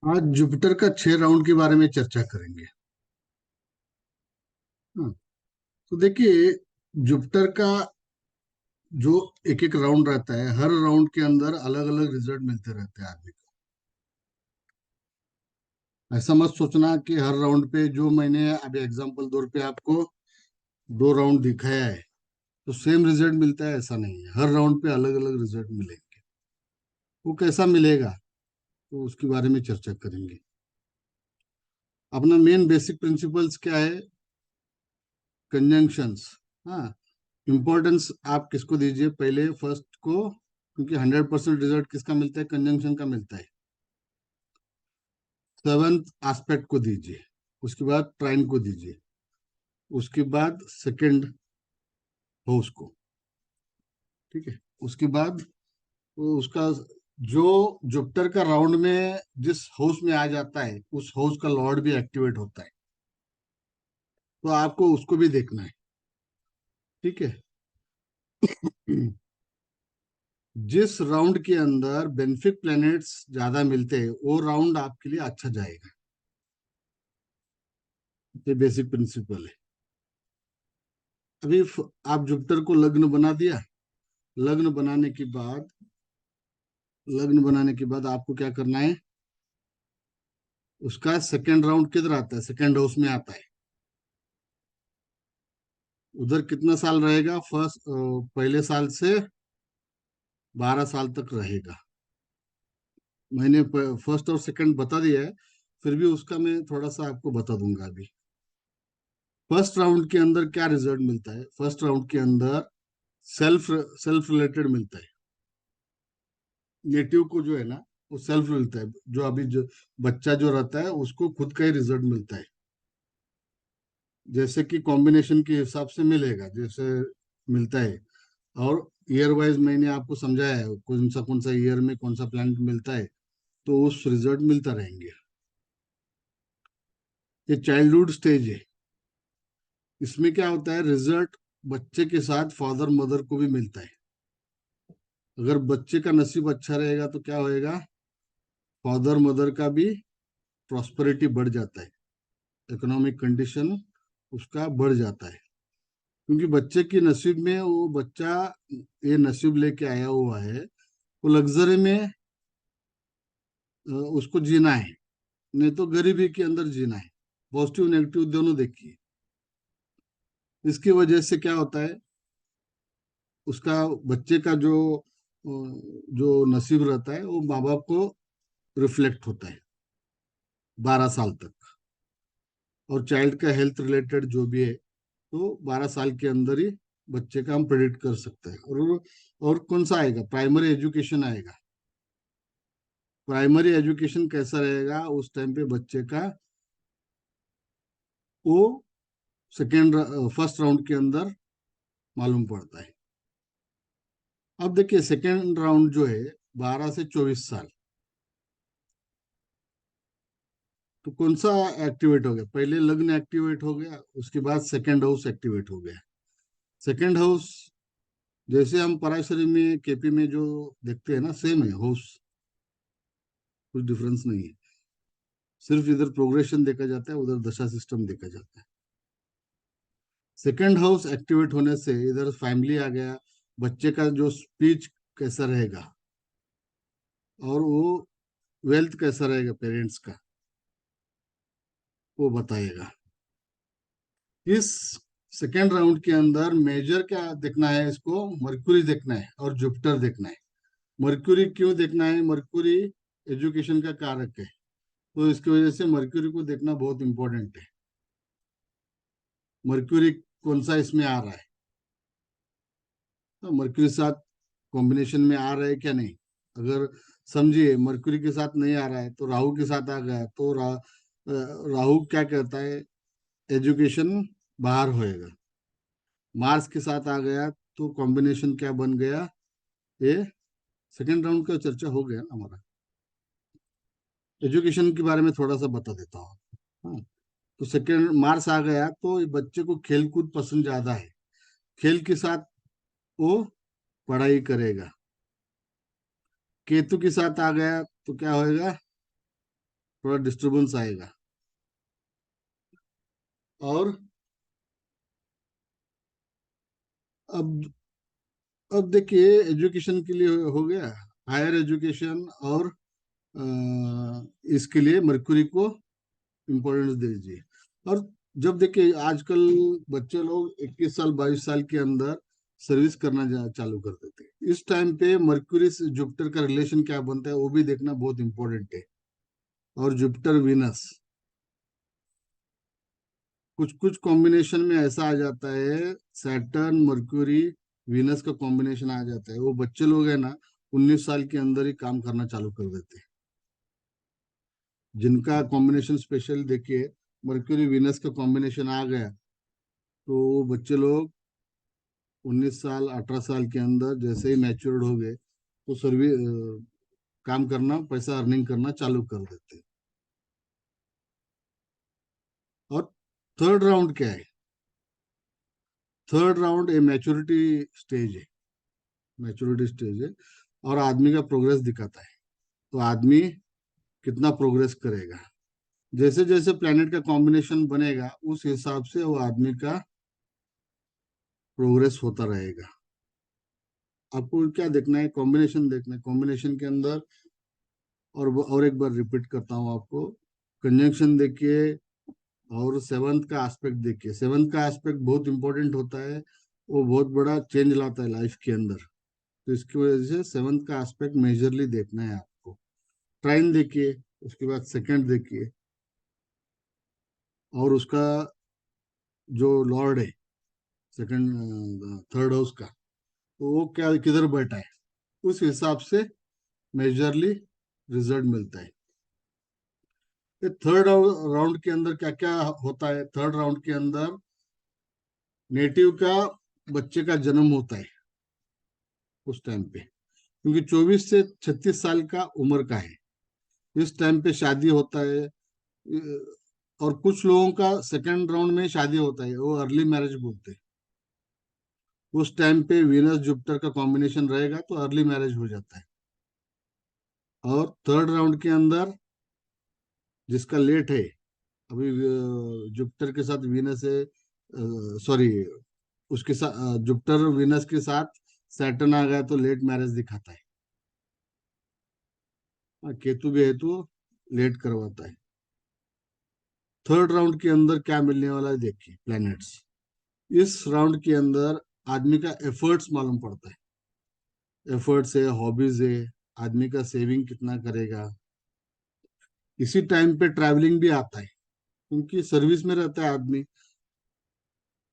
आज जुपिटर का 6 राउंड के बारे में चर्चा करेंगे। हाँ, तो देखिए, जुपिटर का जो एक एक राउंड रहता है, हर राउंड के अंदर अलग अलग रिजल्ट मिलते रहते हैं आदमी को। ऐसा मत सोचना कि हर राउंड पे, जो मैंने अभी एग्जांपल तौर पे आपको 2 राउंड दिखाया है, तो सेम रिजल्ट मिलता है, ऐसा नहीं है। हर राउंड पे अलग अलग रिजल्ट मिलेंगे। वो कैसा मिलेगा, तो उसके बारे में चर्चा करेंगे। अपना मेन बेसिक प्रिंसिपल्स क्या है? कंजंक्शंस। हाँ, इम्पोर्टेंस आप किसको दीजिए? पहले फर्स्ट को, क्योंकि 100% रिजल्ट किसका मिलता है? कंजंक्शन का मिलता है। सेवंथ एस्पेक्ट को दीजिए, उसके बाद ट्राइन को दीजिए, उसके बाद सेकंड हाउस को। ठीक है, उसके बाद वो उसका जो जुपिटर का राउंड में जिस हाउस में आ जाता है, उस हाउस का लॉर्ड भी एक्टिवेट होता है, तो आपको उसको भी देखना है। ठीक है। जिस राउंड के अंदर बेनिफिक प्लैनेट्स ज्यादा मिलते हैं, वो राउंड आपके लिए अच्छा जाएगा। ये बेसिक प्रिंसिपल है। अभी आप जुपिटर को लग्न बना दिया। लग्न बनाने के बाद लग्न बनाने के बाद आपको क्या करना है? उसका सेकंड राउंड किधर आता है? सेकंड हाउस में आता है। उधर कितना साल रहेगा? पहले साल से 12 साल तक रहेगा। मैंने फर्स्ट और सेकंड बता दिया है, फिर भी उसका मैं थोड़ा सा आपको बता दूंगा अभी। फर्स्ट राउंड के अंदर क्या रिजल्ट मिलता है? फर्स्ट राउंड के अंदर सेल्फ सेल्फ रिलेटेड मिलता है। नेटिव को जो है ना, वो सेल्फ मिलता है। जो अभी जो बच्चा जो रहता है, उसको खुद का ही रिजल्ट मिलता है। जैसे कि कॉम्बिनेशन के हिसाब से मिलेगा, जैसे मिलता है। और ईयर वाइज मैंने आपको समझाया है, कौन सा ईयर में कौन सा प्लैनेट मिलता है, तो उस रिजल्ट मिलता रहेंगे। ये चाइल्डहुड स्टेज है। इसमें क्या होता है? रिजल्ट बच्चे के साथ फादर मदर को भी मिलता है। अगर बच्चे का नसीब अच्छा रहेगा तो क्या होएगा? फादर मदर का भी प्रॉस्पेरिटी बढ़ जाता है। इकोनॉमिक कंडीशन उसका बढ़ जाता है, क्योंकि बच्चे की नसीब में, वो बच्चा ये नसीब लेके आया हुआ है, वो लग्जरी में उसको जीना है, नहीं तो गरीबी के अंदर जीना है। पॉजिटिव नेगेटिव दोनों देखिए। इसकी वजह से क्या होता है? उसका बच्चे का जो नसीब रहता है, वो माँ बाप को रिफ्लेक्ट होता है 12 साल तक। और चाइल्ड का हेल्थ रिलेटेड जो भी है, तो 12 साल के अंदर ही बच्चे का हम प्रेडिक्ट कर सकते हैं। और कौन सा आएगा? प्राइमरी एजुकेशन आएगा। प्राइमरी एजुकेशन कैसा रहेगा उस टाइम पे बच्चे का, वो फर्स्ट राउंड के अंदर मालूम पड़ता है। अब देखिए, सेकेंड राउंड जो है 12 से 24 साल, तो कौन सा एक्टिवेट हो गया? पहले लग्न एक्टिवेट हो गया, उसके बाद सेकेंड हाउस एक्टिवेट हो गया। सेकेंड हाउस जैसे हम पराशरी में, केपी में जो देखते हैं ना, सेम है हाउस। कुछ डिफरेंस नहीं है। सिर्फ इधर प्रोग्रेशन देखा जाता है, उधर दशा सिस्टम देखा जाता है। सेकेंड हाउस एक्टिवेट होने से इधर फैमिली आ गया। बच्चे का जो स्पीच कैसा रहेगा, और वो वेल्थ कैसा रहेगा पेरेंट्स का, वो बताएगा। इस सेकेंड राउंड के अंदर मेजर क्या देखना है? इसको मर्क्यूरी देखना है और जुपिटर देखना है। मर्क्यूरी क्यों देखना है? मर्क्यूरी एजुकेशन का कारक है, तो इसकी वजह से मर्क्यूरी को देखना बहुत इंपॉर्टेंट है। मर्क्यूरी कौन सा इसमें आ रहा है, तो मर्क्यूरी साथ कॉम्बिनेशन में आ रहा है क्या नहीं। अगर समझिए मर्क्यूरी के साथ नहीं आ रहा है, तो राहु के साथ आ गया, तो राहु क्या कहता है? एजुकेशन बाहर होएगा। मार्स के साथ आ गया, तो कॉम्बिनेशन क्या बन गया? ये सेकेंड राउंड का चर्चा हो गया ना हमारा। एजुकेशन के बारे में थोड़ा सा बता देता हूँ। हाँ, तो सेकेंड मार्स आ गया, तो ये बच्चे को खेल कूद पसंद ज्यादा है। खेल के साथ वो पढ़ाई करेगा। केतु के साथ आ गया, तो क्या होएगा? थोड़ा डिस्टरबेंस आएगा। और अब अब देखिए, एजुकेशन के लिए हो गया, हायर एजुकेशन और इसके लिए मरकुरी को इम्पोर्टेंस दीजिए। और जब देखिए आजकल बच्चे लोग 21 साल 22 साल के अंदर सर्विस करना चालू कर देते हैं। इस टाइम पे मरक्यूरी से जुपिटर का रिलेशन क्या बनता है वो भी देखना बहुत इंपॉर्टेंट है। और जुपिटर वीनस कुछ कुछ कॉम्बिनेशन में ऐसा आ जाता है, सैटर्न मरक्यूरी वीनस का कॉम्बिनेशन आ जाता है, वो बच्चे लोग है ना 19 साल के अंदर ही काम करना चालू कर देते हैं। जिनका कॉम्बिनेशन स्पेशल देखिए, मरक्यूरी वीनस का कॉम्बिनेशन आ गया तो वो बच्चे लोग 19 साल 18 साल के अंदर जैसे ही मैच्योर्ड हो गए तो सर्विस काम करना, पैसा अर्निंग करना चालू कर देते हैं। और थर्ड राउंड क्या है? थर्ड राउंड ए मैच्योरिटी स्टेज है। मैच्योरिटी स्टेज है और आदमी का प्रोग्रेस दिखाता है। तो आदमी कितना प्रोग्रेस करेगा, जैसे जैसे प्लेनेट का कॉम्बिनेशन बनेगा उस हिसाब से वो आदमी का प्रोग्रेस होता रहेगा। आपको क्या देखना है? कॉम्बिनेशन देखना है। कॉम्बिनेशन के अंदर और एक बार रिपीट करता हूँ आपको, कंजंक्शन देखिए और सेवंथ का एस्पेक्ट देखिए। सेवंथ का एस्पेक्ट बहुत इंपॉर्टेंट होता है, वो बहुत बड़ा चेंज लाता है लाइफ के अंदर। तो इसकी वजह से सेवंथ का एस्पेक्ट मेजरली देखना है आपको। ट्राइन देखिए, उसके बाद सेकंड देखिए, और उसका जो लॉर्ड है सेकंड थर्ड हाउस का, तो वो क्या किधर बैठा है, उस हिसाब से मेजरली रिजल्ट मिलता है। ये थर्ड राउंड के अंदर क्या क्या होता है? थर्ड राउंड के अंदर नेटिव का बच्चे का जन्म होता है उस टाइम पे, क्योंकि 24 से 36 साल का उम्र का है। इस टाइम पे शादी होता है। और कुछ लोगों का सेकंड राउंड में शादी होता है, वो अर्ली मैरिज बोलते हैं। उस टाइम पे वीनस जुपिटर का कॉम्बिनेशन रहेगा तो अर्ली मैरिज हो जाता है। और थर्ड राउंड के अंदर जिसका लेट है, अभी जुपिटर के साथ वीनस है, सॉरी, उसके साथ जुपिटर वीनस के साथ सैटर्न आ गया तो लेट मैरिज दिखाता है। केतु भी है तो लेट करवाता है। थर्ड राउंड के अंदर क्या मिलने वाला है देखिए, प्लैनेट्स। इस राउंड के अंदर आदमी का एफर्ट्स मालूम पड़ता है। एफर्ट्स है, हॉबीज है, आदमी का सेविंग कितना करेगा। इसी टाइम पे ट्रैवलिंग भी आता है, क्योंकि सर्विस में रहता है आदमी,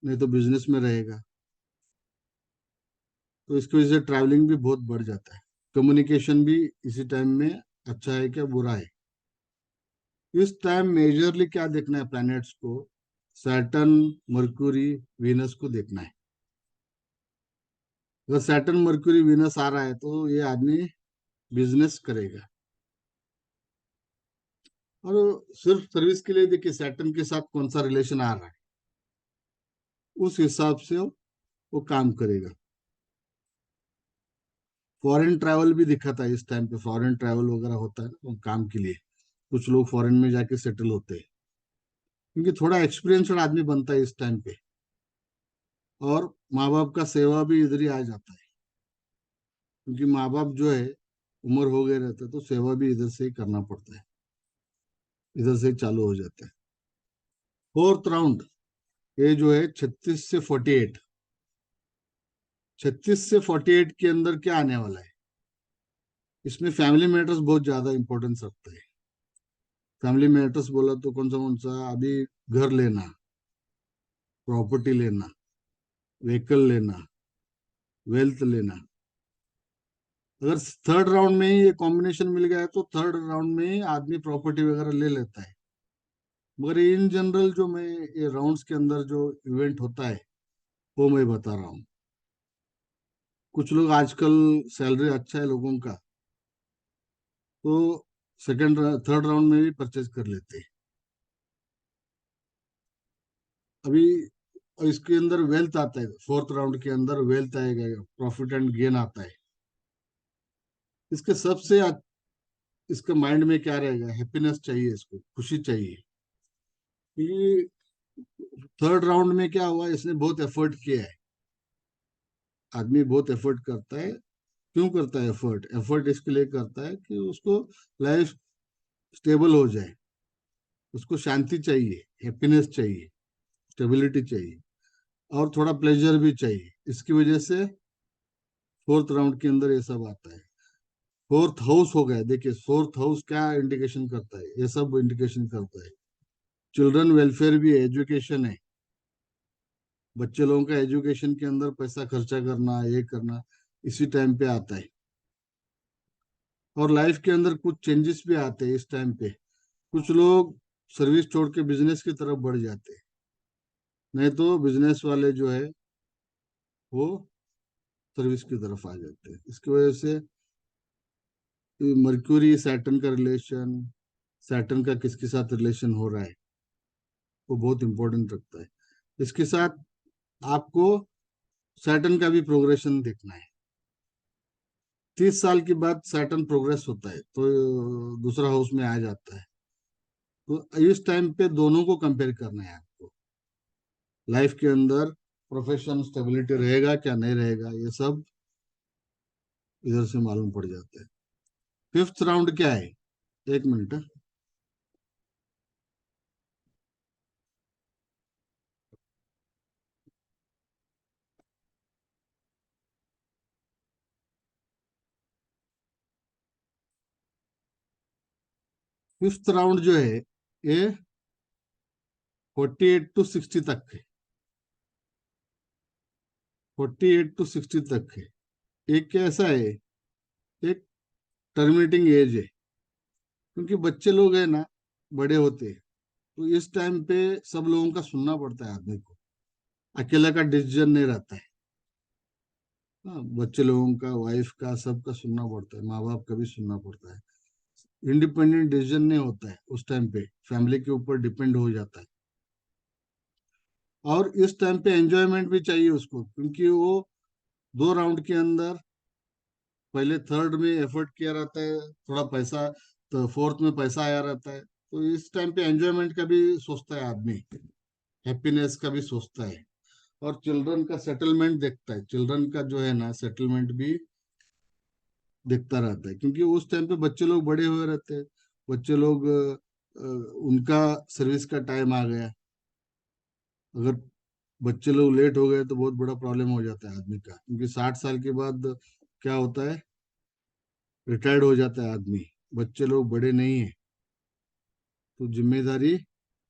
नहीं तो बिजनेस में रहेगा। तो इसकी वजह से ट्रैवलिंग भी बहुत बढ़ जाता है। कम्युनिकेशन भी इसी टाइम में अच्छा है क्या बुरा है। इस टाइम मेजरली क्या देखना है प्लैनेट्स को? सैटर्न, मर्क्यूरी, वीनस को देखना है। अगर सैटर्न मर्क्यूरी वीनस आ रहा है तो ये आदमी बिजनेस करेगा। और सिर्फ सर्विस के लिए देखिए सैटर्न के साथ कौन सा रिलेशन आ रहा है, उस हिसाब से वो काम करेगा। फॉरेन ट्रैवल भी दिखा था इस टाइम पे। फॉरेन ट्रैवल वगैरह होता है ना वो काम के लिए, कुछ लोग फॉरेन में जाके सेटल होते हैं, क्योंकि थोड़ा एक्सपीरियंस्ड आदमी बनता है इस टाइम पे। और माँ बाप का सेवा भी इधर ही आ जाता है, क्योंकि माँ बाप जो है उम्र हो गए रहते हैं, तो सेवा भी इधर से ही करना पड़ता है, इधर से ही चालू हो जाता है। फोर्थ राउंड, ये जो है 36 से 48, 36 से 48 के अंदर क्या आने वाला है? इसमें फैमिली मैटर्स बहुत ज्यादा इंपॉर्टेंस रखता है। फैमिली मैटर्स बोला तो कौन सा अभी, घर लेना, प्रॉपर्टी लेना, व्हीकल लेना, वेल्थ लेना। अगर थर्ड राउंड में ही ये कॉम्बिनेशन मिल गया है तो थर्ड राउंड में ही आदमी प्रॉपर्टी वगैरह ले लेता है। मगर इन जनरल जो मैं ये राउंड्स के अंदर जो इवेंट होता है वो मैं बता रहा हूँ। कुछ लोग आजकल सैलरी अच्छा है लोगों का, तो सेकंड थर्ड राउंड में भी परचेज कर लेते हैं। अभी इसके अंदर वेल्थ आता है, फोर्थ राउंड के अंदर वेल्थ आएगा, प्रॉफिट एंड गेन आता है। इसके सबसे इसका माइंड में क्या रहेगा, हैप्पीनेस चाहिए, इसको खुशी चाहिए। कि थर्ड राउंड में क्या हुआ, इसने बहुत एफर्ट किया है। आदमी बहुत एफर्ट करता है। क्यों करता है एफर्ट? एफर्ट इसके लिए करता है कि उसको लाइफ स्टेबल हो जाए, उसको शांति चाहिए, हैप्पीनेस चाहिए, स्टेबिलिटी चाहिए, और थोड़ा प्लेजर भी चाहिए। इसकी वजह से फोर्थ राउंड के अंदर ये सब आता है। फोर्थ हाउस हो गया, देखिए फोर्थ हाउस क्या इंडिकेशन करता है, ये सब इंडिकेशन करता है। चिल्ड्रन वेलफेयर भी है, एजुकेशन है, बच्चे लोगों का एजुकेशन के अंदर पैसा खर्चा करना, ये करना, इसी टाइम पे आता है। और लाइफ के अंदर कुछ चेंजेस भी आते हैं इस टाइम पे। कुछ लोग सर्विस छोड़ के बिजनेस की तरफ बढ़ जाते हैं, नहीं तो बिजनेस वाले जो है वो सर्विस की तरफ आ जाते हैं। इसकी वजह से मर्क्यूरी सैटर्न का रिलेशन, सैटर्न का किसके साथ रिलेशन हो रहा है, वो बहुत इंपॉर्टेंट रखता है। इसके साथ आपको सैटर्न का भी प्रोग्रेशन देखना है। 30 साल के बाद सैटर्न प्रोग्रेस होता है तो दूसरा हाउस में आ जाता है। तो इस टाइम पे दोनों को कंपेयर करना है आपको। लाइफ के अंदर प्रोफेशन स्टेबिलिटी रहेगा क्या नहीं रहेगा, ये सब इधर से मालूम पड़ जाता है। फिफ्थ राउंड क्या है? एक मिनट। फिफ्थ राउंड जो है ये 48 to 60 तक है। 48 to 60 तक है। एक कैसा है, एक टर्मिनेटिंग एज है। क्योंकि बच्चे लोग है ना, बड़े होते हैं, तो इस टाइम पे सब लोगों का सुनना पड़ता है आदमी को। अकेला का डिसीजन नहीं रहता है। हाँ, बच्चे लोगों का, वाइफ का, सबका सुनना पड़ता है, माँ बाप का भी सुनना पड़ता है। इंडिपेंडेंट डिसीजन नहीं होता है उस टाइम पे, फैमिली के ऊपर डिपेंड हो जाता है। और इस टाइम पे एंजॉयमेंट भी चाहिए उसको, क्योंकि वो 2 राउंड के अंदर पहले थर्ड में एफर्ट किया रहता है, थोड़ा पैसा, तो फोर्थ में पैसा आया रहता है। तो इस टाइम पे एंजॉयमेंट का भी सोचता है आदमी, हैप्पीनेस का भी सोचता है, और चिल्ड्रन का सेटलमेंट देखता है। चिल्ड्रन का जो है ना सेटलमेंट भी देखता रहता है, क्योंकि उस टाइम पे बच्चे लोग बड़े हुए रहते हैं। बच्चे लोग उनका सर्विस का टाइम आ गया। अगर बच्चे लोग लेट हो गए तो बहुत बड़ा प्रॉब्लम हो जाता है आदमी का, क्योंकि 60 साल के बाद क्या होता है, रिटायर्ड हो जाता है आदमी। बच्चे लोग बड़े नहीं है, तो जिम्मेदारी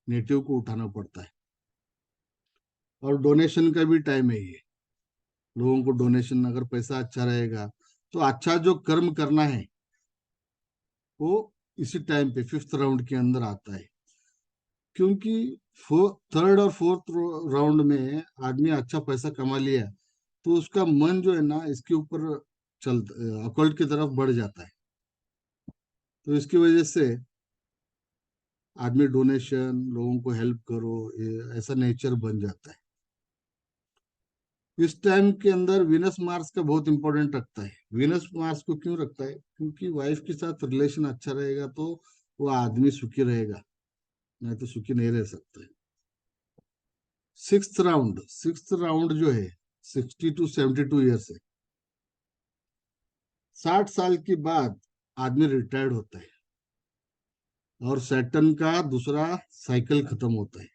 नेटिव को उठाना पड़ता है। और डोनेशन का भी टाइम है ये। लोगों को डोनेशन, अगर पैसा अच्छा रहेगा तो अच्छा जो कर्म करना है वो इसी टाइम पे फिफ्थ राउंड के अंदर आता है। क्योंकि थर्ड और फोर्थ राउंड में आदमी अच्छा पैसा कमा लिया, तो उसका मन जो है ना इसके ऊपर चल अकल्ट की तरफ बढ़ जाता है। तो इसकी वजह से आदमी डोनेशन, लोगों को हेल्प करो, ये ऐसा नेचर बन जाता है। इस टाइम के अंदर विनस मार्स का बहुत इंपॉर्टेंट रखता है। विनस मार्स को क्यों रखता है? क्योंकि वाइफ के साथ रिलेशन अच्छा रहेगा तो वो आदमी सुखी रहेगा, नहीं तो सुखी नहीं रह सकता है। सिक्स्थ राउंड जो है 60 to 72 ईयर्स है। 60 साल के बाद आदमी रिटायर्ड होता है, और सैटर्न का दूसरा साइकिल खत्म होता है।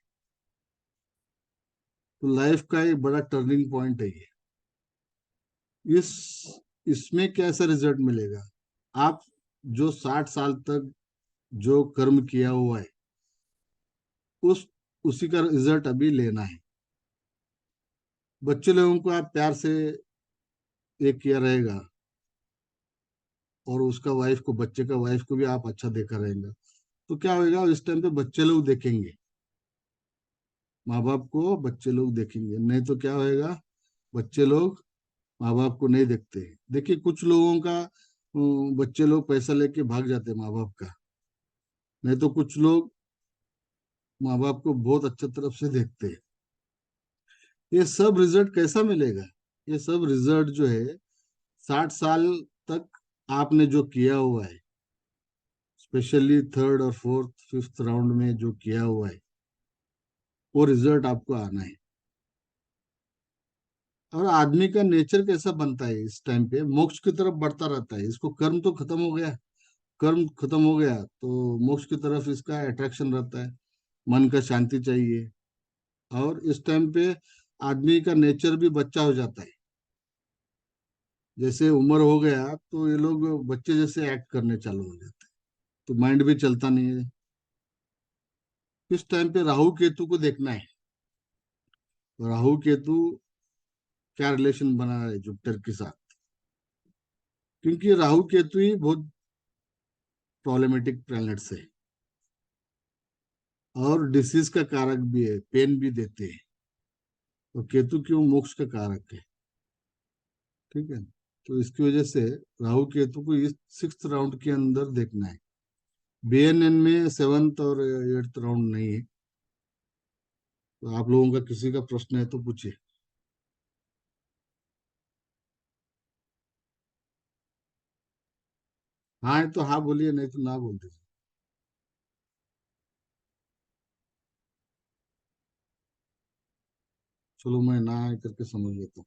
तो लाइफ का एक बड़ा टर्निंग पॉइंट है ये। इस इसमें कैसा रिजल्ट मिलेगा? आप जो 60 साल तक जो कर्म किया हुआ है, उस उसी का रिजल्ट अभी लेना है। बच्चे लोगों को आप प्यार से एक किया रहेगा, और उसका वाइफ को, बच्चे का वाइफ को भी आप अच्छा देखा रहेगा, तो क्या होगा, इस टाइम पे बच्चे लोग देखेंगे, माँ बाप को बच्चे लोग देखेंगे। नहीं तो क्या होएगा, बच्चे लोग माँ बाप को नहीं देखते। देखिए कुछ लोगों का बच्चे लोग पैसा लेके भाग जाते हैं माँ बाप का, नहीं तो कुछ लोग माँ बाप को बहुत अच्छे तरफ से देखते हैं। ये सब रिजल्ट कैसा मिलेगा? ये सब रिजल्ट जो है 60 साल तक आपने जो किया हुआ है, स्पेशली थर्ड और फोर्थ फिफ्थ राउंड में जो किया हुआ है, वो रिजल्ट आपको आना है। और आदमी का नेचर कैसा बनता है इस टाइम पे, मोक्ष की तरफ बढ़ता रहता है। इसको कर्म तो खत्म हो गया, कर्म खत्म हो गया तो मोक्ष की तरफ इसका अट्रैक्शन रहता है, मन का शांति चाहिए। और इस टाइम पे आदमी का नेचर भी बच्चा हो जाता है। जैसे उम्र हो गया तो ये लोग बच्चे जैसे एक्ट करने चालू हो जाते हैं, तो माइंड भी चलता नहीं है। इस टाइम पे राहु केतु को देखना है। राहु केतु क्या रिलेशन बना है जुपिटर के साथ, क्योंकि राहु केतु ही बहुत प्रॉब्लमेटिक प्लैनेट्स है, और डिसीज का कारक भी है, पेन भी देते हैं। तो केतु क्यों, मोक्ष का कारक है। ठीक है, तो इसकी वजह से राहु केतु को इस सिक्स्थ राउंड के अंदर देखना है। बीएनएन में सेवन्थ और एट्थ राउंड नहीं है। तो आप लोगों का किसी का प्रश्न है तो पूछिए। हाँ है तो हाँ बोलिए, नहीं तो ना बोल दीजिए। चलो मैं ना करके समझ लेता हूँ।